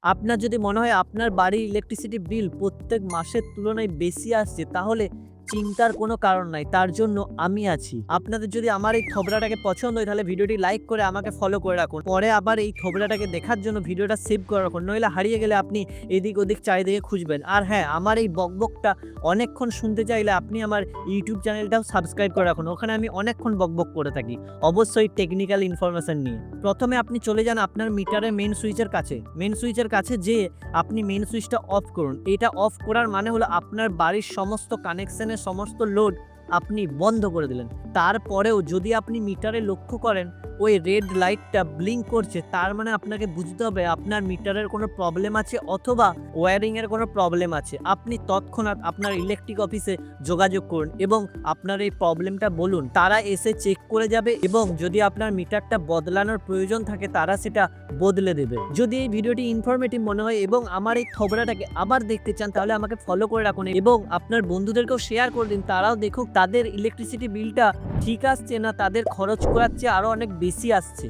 আপনার যদি মনে হয় আপনার বাড়ির ইলেকট্রিসিটি বিল প্রত্যেক মাসের তুলনায় বেশি আসছে, তাহলে চিন্তার কোনো কারণ নাই। তার জন্য আমি আছি। আপনাদের যদি আমার এই থোবরাটাকে পছন্দ হয় তাহলে ভিডিওটি লাইক করে আমাকে ফলো করে রাখুন। পরে আবার এই থোবরাটাকে দেখার জন্য ভিডিওটা সেভ করে রাখুন। নইলে হারিয়ে গেলে আপনি এদিক ওদিক চারিদিকে খুঁজবেন। আর হ্যাঁ, আমার এই বকবকটা অনেকক্ষণ শুনতে চাইলে আপনি আমার ইউটিউব চ্যানেলটাও সাবস্ক্রাইব করে রাখুন। ওখানে আমি অনেকক্ষণ বকবক করে থাকি। অবশ্যই টেকনিক্যাল ইনফরমেশন নিয়ে। প্রথমে আপনি চলে যান আপনার মিটারের মেইন সুইচের কাছে। মেইন সুইচের কাছে যেয়ে আপনি মেইন সুইচটা অফ করুন। এটা অফ করার মানে হলো আপনার বাড়ির সমস্ত কানেকশনের সমস্ত লোড আপনি বন্ধ করে দিলেন। তারপরেও যদি আপনি মিটারে লক্ষ্য করেন ওই রেড লাইটটা ব্লিঙ্ক করছে, তার মানে আপনাকে বুঝতে হবে আপনার মিটারের কোনো প্রবলেম আছে অথবা ওয়্যারিংয়ের কোনো প্রবলেম আছে। আপনি তৎক্ষণাৎ আপনার ইলেকট্রিক অফিসে যোগাযোগ করুন এবং আপনার এই প্রবলেমটা বলুন। তারা এসে চেক করে যাবে এবং যদি আপনার মিটারটা বদলানোর প্রয়োজন থাকে তারা সেটা বদলে দেবে। যদি এই ভিডিওটি ইনফরমেটিভ মনে হয় এবং আমার এই খবরাটাকে আবার দেখতে চান তাহলে আমাকে ফলো করে রাখুন এবং আপনার বন্ধুদেরকেও শেয়ার করে দিন। তারাও দেখুক তাদের ইলেকট্রিসিটি বিলটা ঠিক আসছে না তাদের খরচ করার চেয়ে আরো অনেক বেশি আসছে।